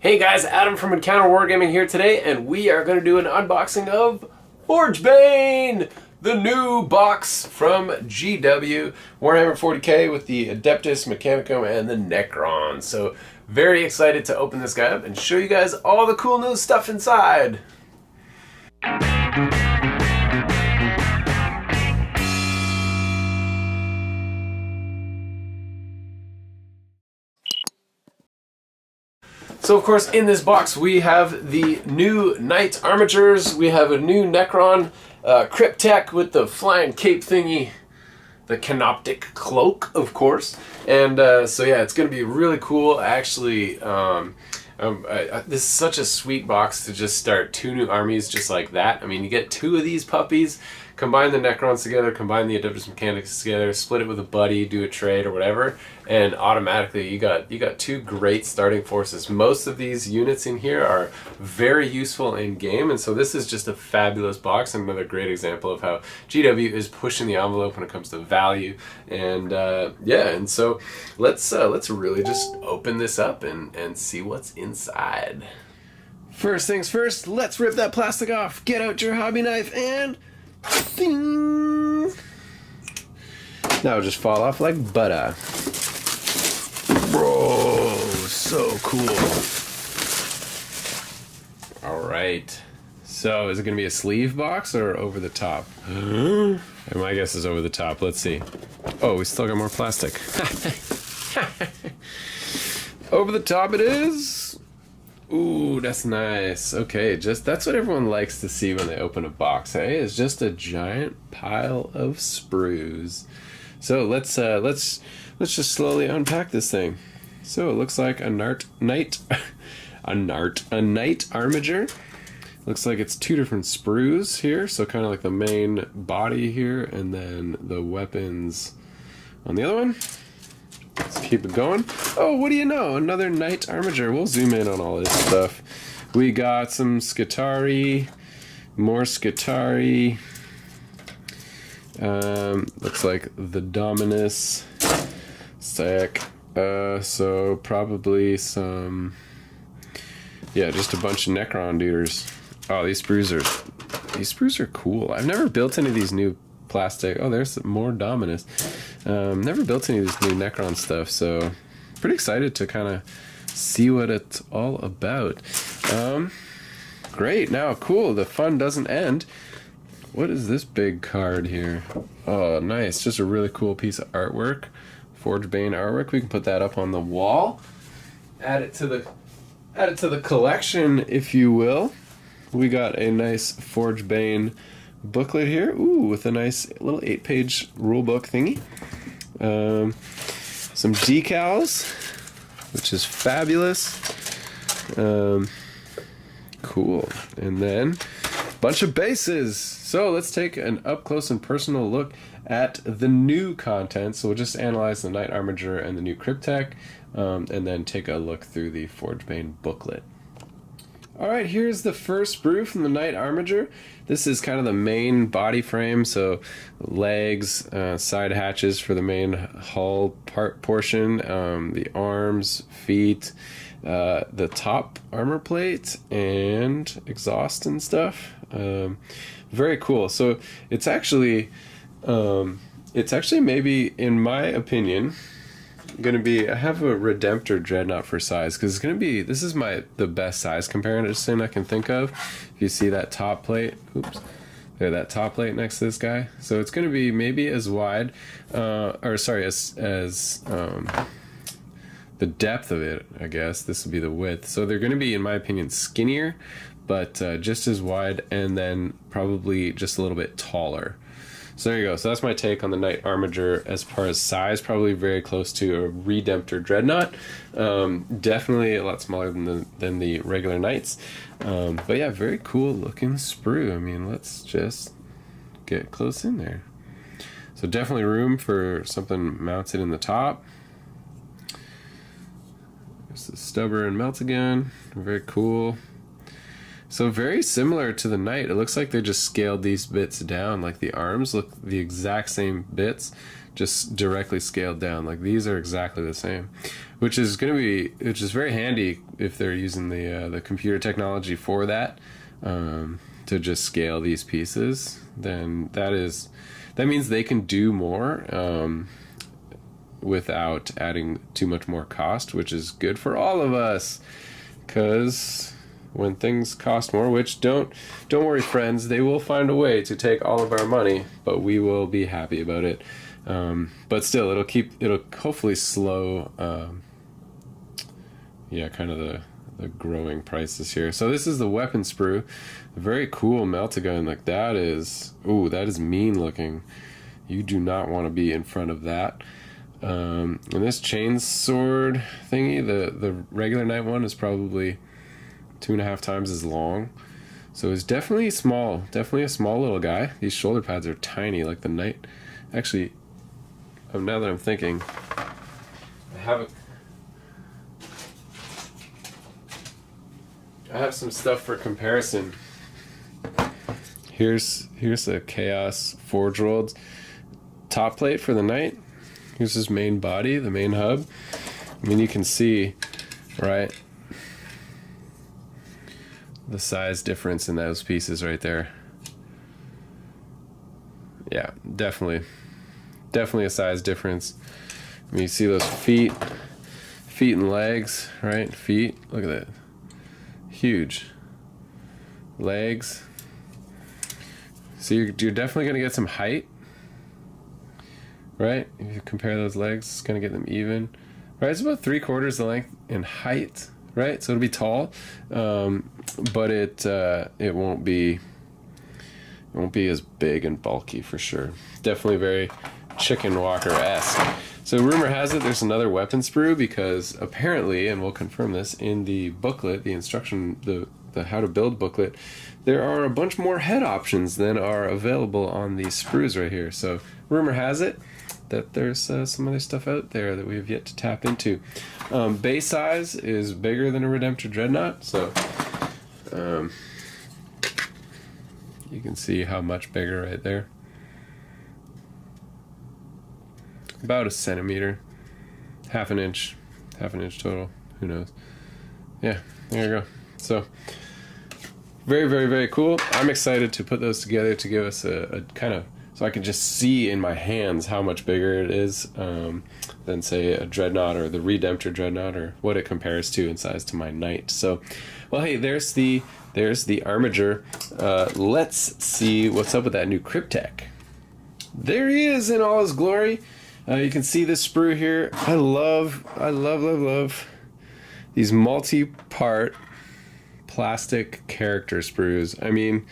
Hey guys, Adam from Encounter Wargaming here today, and we are going to do an unboxing of Forgebane, the new box from GW, Warhammer 40k with the Adeptus Mechanicus and the Necrons. So very excited to open this guy up and show you guys all the cool new stuff inside. So of course in this box we have the new Knight armatures, we have a new Necron Cryptek with the flying cape thingy, the canoptic cloak of course, and so yeah, it's going to be really cool. Actually, this is such a sweet box to just start two new armies just like that. I mean, you get two of these puppies, combine the Necrons together, combine the Adeptus Mechanicus together, split it with a buddy, do a trade or whatever, and automatically you got two great starting forces. Most of these units in here are very useful in game, and so this is just a fabulous box. Another great example of how GW is pushing the envelope when it comes to value. And yeah, and so let's really just open this up and see what's inside. First things first, let's rip that plastic off. Get out your hobby knife and ding! Now it'll just fall off like butter. Bro, so cool. Alright. So, is it going to be a sleeve box or over the top? My guess is over the top. Let's see. Oh, we still got more plastic. Over the top it is. Ooh, that's nice. Okay, that's what everyone likes to see when they open a box, hey? It's just a giant pile of sprues. So let's just slowly unpack this thing. So it looks like a Knight armature. Looks like it's two different sprues here, so kind of like the main body here, and then the weapons on the other one. Let's keep it going. Oh, what do you know? Another Knight armature. We'll zoom in on all this stuff. We got some Scutari, more Scutari. Looks like the Dominus. Sick. So probably some. Yeah, just a bunch of Necron duders. Oh, these sprues are cool. I've never built any of these new plastic. Oh, there's more Dominus. Never built any of this new Necron stuff, so pretty excited to kind of see what it's all about. Great, now cool, the fun doesn't end. What is this big card here? Oh, nice, just a really cool piece of artwork. Forgebane artwork. We can put that up on the wall. Add it to the collection, if you will. We got a nice Forgebane booklet here, ooh, with a nice little 8-page rulebook thingy. Some decals, which is fabulous. Cool. And then a bunch of bases. So let's take an up close and personal look at the new content. So we'll just analyze the Knight armature and the new Cryptek, and then take a look through the Forgebane booklet. Alright, here's the first sprue from the Knight armature. This is kind of the main body frame, so legs, side hatches for the main hull portion, the arms, feet, the top armor plate, and exhaust and stuff. Very cool. So it's actually maybe, in my opinion, going to be, I have a Redemptor Dreadnought for size, because it's going to be, this is the best size comparison I can think of. If you see that top plate, oops, there, that top plate next to this guy. So it's going to be maybe as wide, as the depth of it, I guess. This would be the width. So they're going to be, in my opinion, skinnier, but just as wide, and then probably just a little bit taller. So there you go. So that's my take on the Knight armature as far as size. Probably very close to a Redemptor Dreadnought. Definitely a lot smaller than the regular Knights. But yeah, very cool looking sprue. I mean, let's just get close in there. So definitely room for something mounted in the top. There's the stubber and melt again. Very cool. So very similar to the Knight. It looks like they just scaled these bits down. Like the arms look the exact same bits, just directly scaled down. Like these are exactly the same, which is very handy if they're using the computer technology for that, to just scale these pieces. Then that means they can do more without adding too much more cost, which is good for all of us. Because when things cost more, which don't worry, friends, they will find a way to take all of our money, but we will be happy about it. But still, it'll hopefully slow, kind of the growing prices here. So this is the weapon sprue, a very cool melt-a-gun. Like that is mean looking. You do not want to be in front of that. And this chain sword thingy, the regular knight one, is probably 2.5 times as long. So it's definitely a small little guy. These shoulder pads are tiny, like the knight. Actually, now that I'm thinking, I have some stuff for comparison. Here's a Chaos Forge World top plate for the knight. Here's his main body, the main hub. I mean, you can see, right, the size difference in those pieces right there. Yeah, definitely a size difference. I mean, you see those feet and legs, right? Feet, look at that, huge. Legs. So you're definitely gonna get some height. Right? If you compare those legs, it's going to get them even. Right? It's about 3/4 the length in height. Right? So it'll be tall, but it won't be as big and bulky for sure. Definitely very Chicken Walker-esque. So rumor has it there's another weapon sprue, because apparently, and we'll confirm this in the booklet, the instruction, the how to build booklet, there are a bunch more head options than are available on these sprues right here. So rumor has it that there's some other stuff out there that we have yet to tap into. Base size is bigger than a Redemptor Dreadnought, so you can see how much bigger right there. About a centimeter, half an inch total. Who knows? Yeah, there you go. So very, very, very cool. I'm excited to put those together to give us a kind of, so I can just see in my hands how much bigger it is than, say, a Dreadnought or the Redemptor Dreadnought, or what it compares to in size to my Knight. So, well, hey, there's the Armiger. Let's see what's up with that new Cryptek. There he is in all his glory. You can see this sprue here. I love these multi-part plastic character sprues. I mean,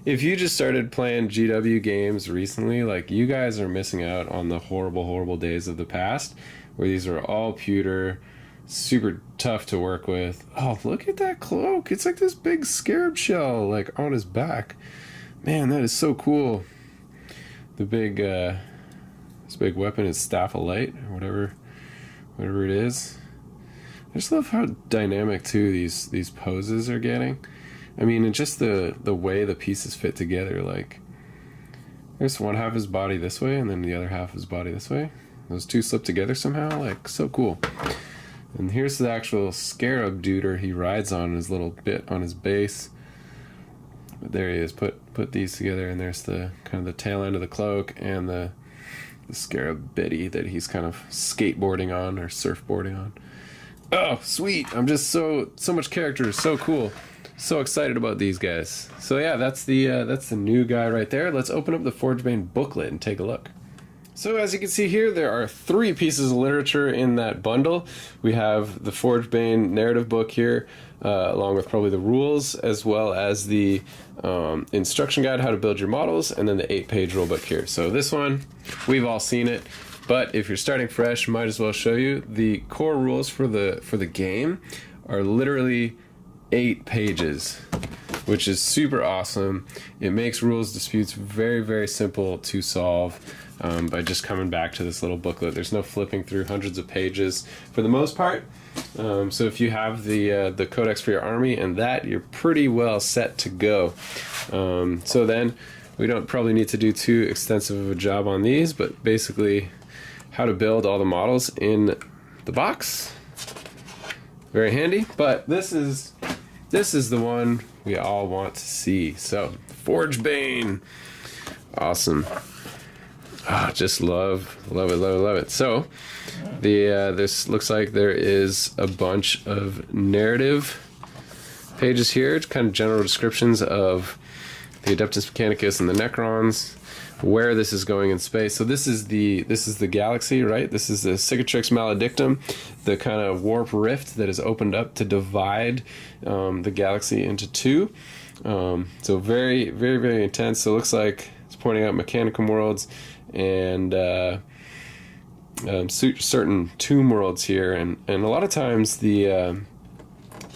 if you just started playing GW games recently, like, you guys are missing out on the horrible, horrible days of the past, where these are all pewter, super tough to work with. Oh, look at that cloak. It's like this big scarab shell, like, on his back. Man, that is so cool. The big, this big weapon is Staff of Light, or whatever it is. I just love how dynamic, too, these poses are getting. I mean, and just the way the pieces fit together. Like, there's one half of his body this way, and then the other half of his body this way. Those two slip together somehow. Like, so cool. And here's the actual scarab duder he rides on, his little bit on his base. But there he is. Put these together, and there's the kind of the tail end of the cloak and the scarab bitty that he's kind of skateboarding on or surfboarding on. Oh, sweet. I'm just so much character. So cool. So excited about these guys. So yeah, that's the new guy right there. Let's open up the Forgebane booklet and take a look. So as you can see here, there are 3 pieces of literature in that bundle. We have the Forgebane narrative book here, along with probably the rules, as well as the instruction guide, how to build your models, and then the 8-page rulebook here. So this one, we've all seen it. But if you're starting fresh, might as well show you. The core rules for the game are literally 8 pages, which is super awesome. It makes rules disputes very, very simple to solve by just coming back to this little booklet. There's no flipping through hundreds of pages for the most part. So if you have the codex for your army and that, you're pretty well set to go. So then we don't probably need to do too extensive of a job on these, but basically how to build all the models in the box. Very handy, but this is the one we all want to see. So, Forgebane. Awesome. Just love it. So, this looks like there is a bunch of narrative pages here. It's kind of general descriptions of the Adeptus Mechanicus and the Necrons, where this is going in space. So this is the galaxy, right? This is the Cicatrix Maledictum, the kind of warp rift that is opened up to divide the galaxy into two. So very, very, very intense. So it looks like it's pointing out Mechanicum worlds and certain tomb worlds here, and a lot of times the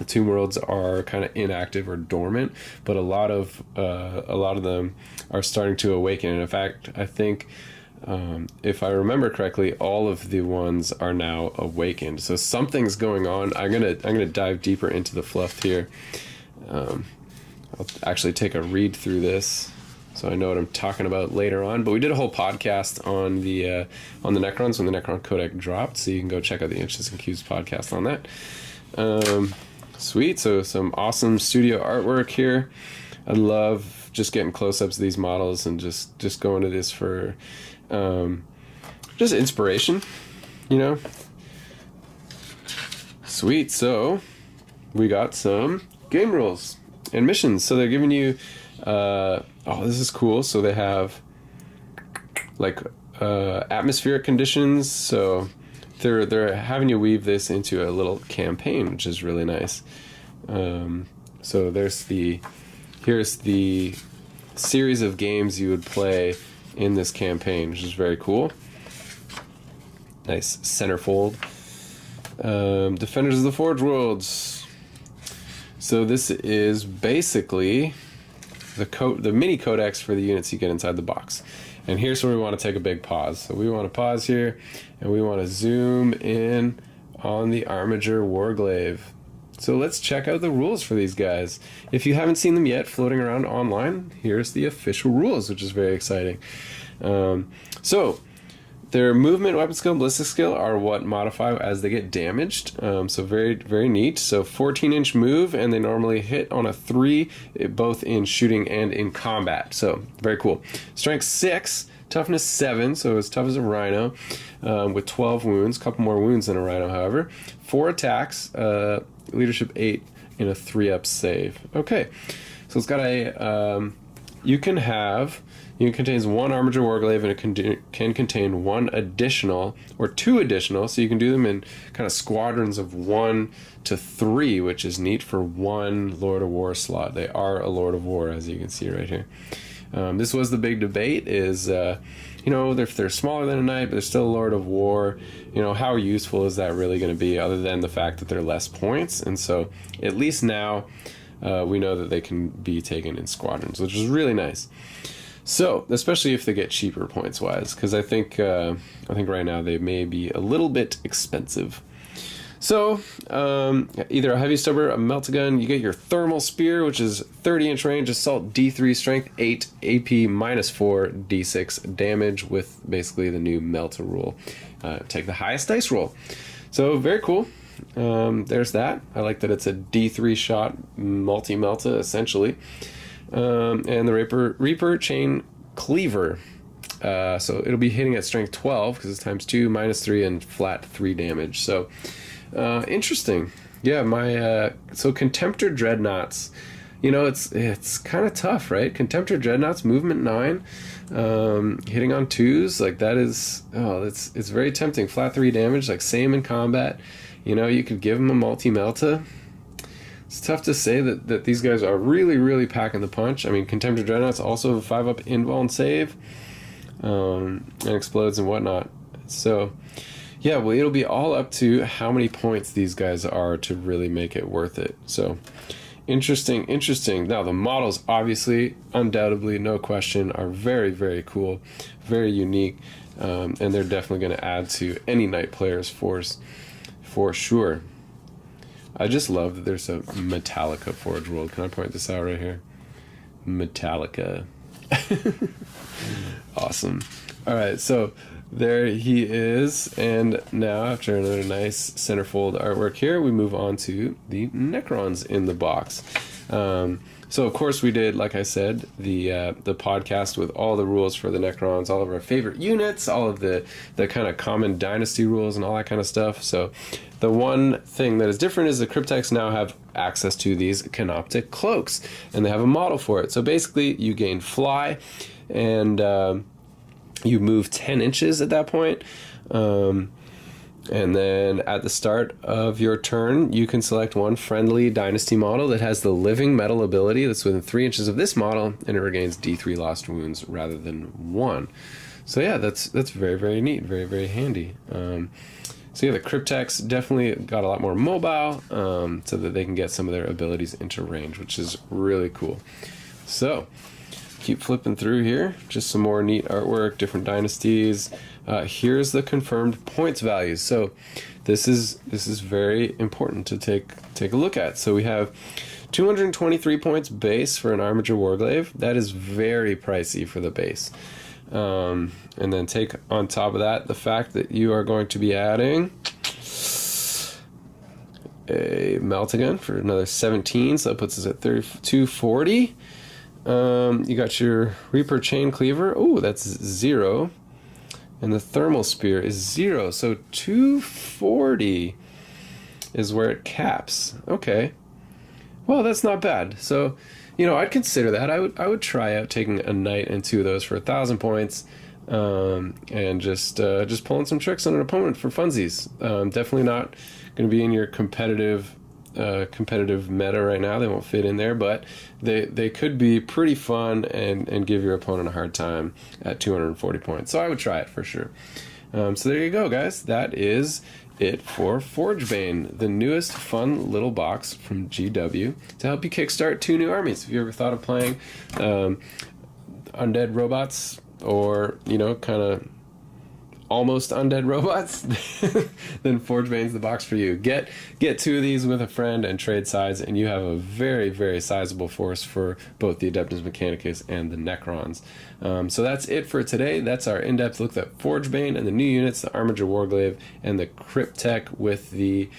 tomb worlds are kind of inactive or dormant, but a lot of them are starting to awaken. And in fact, I think if I remember correctly, all of the ones are now awakened. So something's going on. I'm gonna dive deeper into the fluff here. I'll actually take a read through this, so I know what I'm talking about later on. But we did a whole podcast on the Necrons when the Necron Codex dropped, so you can go check out the Inches and Cubes podcast on that. Sweet. So some awesome studio artwork here. I love just getting close-ups of these models and just going to this for just inspiration, you know. Sweet. So we got some game rules and missions. So they're giving you this is cool. So they have like atmospheric conditions. So they're having you weave this into a little campaign, which is really nice. So here's the series of games you would play in this campaign, which is very cool. Nice centerfold. Defenders of the Forge Worlds. So this is basically the mini codex for the units you get inside the box. And here's where we want to take a big pause. So we want to pause here, and we want to zoom in on the Armiger Warglaive. So let's check out the rules for these guys. If you haven't seen them yet floating around online, here's the official rules, which is very exciting. So their movement, weapon skill, ballistic skill are what modify as they get damaged. So very, very neat. So 14-inch move, and they normally hit on a 3, both in shooting and in combat. So very cool. Strength 6, toughness 7, so as tough as a rhino, with 12 wounds. A couple more wounds than a rhino, however. 4 attacks, leadership 8 in a 3-up save. Okay, so it's got a it contains 1 Armiger Warglaive, and it can contain 1 additional or 2 additional, so you can do them in kind of squadrons of 1 to 3, which is neat for 1 Lord of War slot. They are a Lord of War, as you can see right here. This was the big debate, is they're smaller than a knight, but they're still a Lord of War. How useful is that really going to be, other than the fact that they're less points? And so at least now we know that they can be taken in squadrons, which is really nice. So, especially if they get cheaper points-wise, because I think right now they may be a little bit expensive. So, either a heavy stubber, a melt-a-gun, you get your thermal spear, which is 30-inch range, assault D3, strength 8, AP minus 4, D6 damage, with basically the new melta rule. Take the highest dice roll. So, very cool. There's that. I like that it's a D3 shot multi-melta, essentially. And the Reaper Chain Cleaver. So it'll be hitting at strength 12 because it's times 2, minus 3, and flat 3 damage. So interesting. Yeah, so Contemptor Dreadnoughts. It's kind of tough, right? Contemptor Dreadnoughts, movement 9, hitting on 2s, like that is, it's very tempting. Flat 3 damage, like same in combat. You could give them a multi-melta. It's tough to say that these guys are really, really packing the punch. I mean, Contemptor Dreadnoughts also 5-up invul and save, and explodes and whatnot. So, yeah, well, it'll be all up to how many points these guys are to really make it worth it. So, interesting. Now, the models, obviously, undoubtedly, no question, are very, very cool, very unique, and they're definitely going to add to any Knight player's force for sure. I just love that there's a Metallica Forge World. Can I point this out right here? Metallica. Awesome. All right, so There he is. And now, after another nice centerfold artwork here, we move on to the Necrons in the box. So of course we did, like I said, the podcast with all the rules for the Necrons, all of our favorite units, all of the kind of common dynasty rules and all that kind of stuff. So the one thing that is different is the Cryptex now have access to these Canoptic cloaks, and they have a model for it. So basically you gain fly, and you move 10 inches at that point. And then at the start of your turn, you can select one friendly dynasty model that has the living metal ability that's within 3 inches of this model, and it regains D3 lost wounds rather than 1. So yeah, that's very, very neat, very, very handy. So yeah, the Cryptex definitely got a lot more mobile, so that they can get some of their abilities into range, which is really cool. So keep flipping through here, just some more neat artwork, different dynasties. Here's the confirmed points values. So this is very important to take a look at. So we have 223 points base for an Armiger Warglaive. That is very pricey for the base. And then take on top of that the fact that you are going to be adding a Meltagun for another 17, so that puts us at 3240. You got your Reaper Chain Cleaver. Oh, that's 0. And the Thermal Spear is 0. So 240 is where it caps. Okay. Well, that's not bad. So, you know, I'd consider that. I would try out taking a knight and 2 of those for 1,000 points, and just pulling some tricks on an opponent for funsies. Definitely not going to be in your competitive meta right now. They won't fit in there, but they could be pretty fun and give your opponent a hard time at 240 points. So I would try it for sure. So there you go, guys. That is it for Forgebane, the newest fun little box from GW to help you kickstart 2 new armies. If you ever thought of playing undead robots, or, you know, kind of almost undead robots, then Forgebane's the box for you. Get 2 of these with a friend and trade sides, and you have a very, very sizable force for both the Adeptus Mechanicus and the Necrons. So that's it for today. That's our in-depth look at Forgebane and the new units, the Armiger Warglaive and the Cryptek with the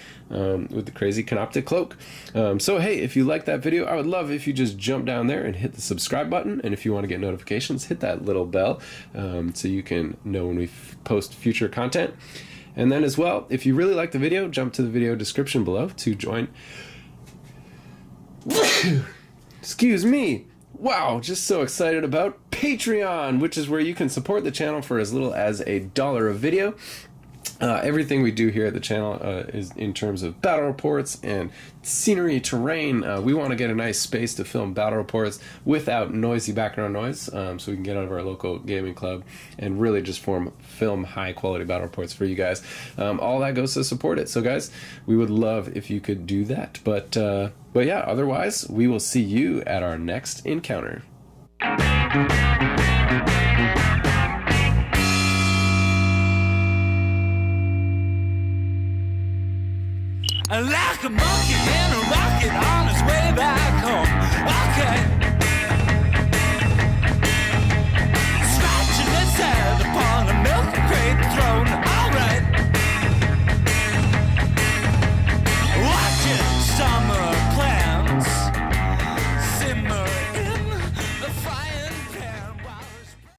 crazy Canoptic cloak. So hey, if you like that video, I would love if you just jump down there and hit the subscribe button, and if you want to get notifications, hit that little bell, so you can know when we post future content. And then as well, if you really like the video, jump to the video description below to join excuse me, wow, just so excited about Patreon, which is where you can support the channel for as little as $1 a video. Everything we do here at the channel is in terms of battle reports and scenery, terrain. We want to get a nice space to film battle reports without noisy background noise, so we can get out of our local gaming club and really just film high quality battle reports for you guys. All that goes to support it. So guys, we would love if you could do that. But yeah, otherwise, we will see you at our next encounter. Like a monkey in a rocket on his way back home. Okay.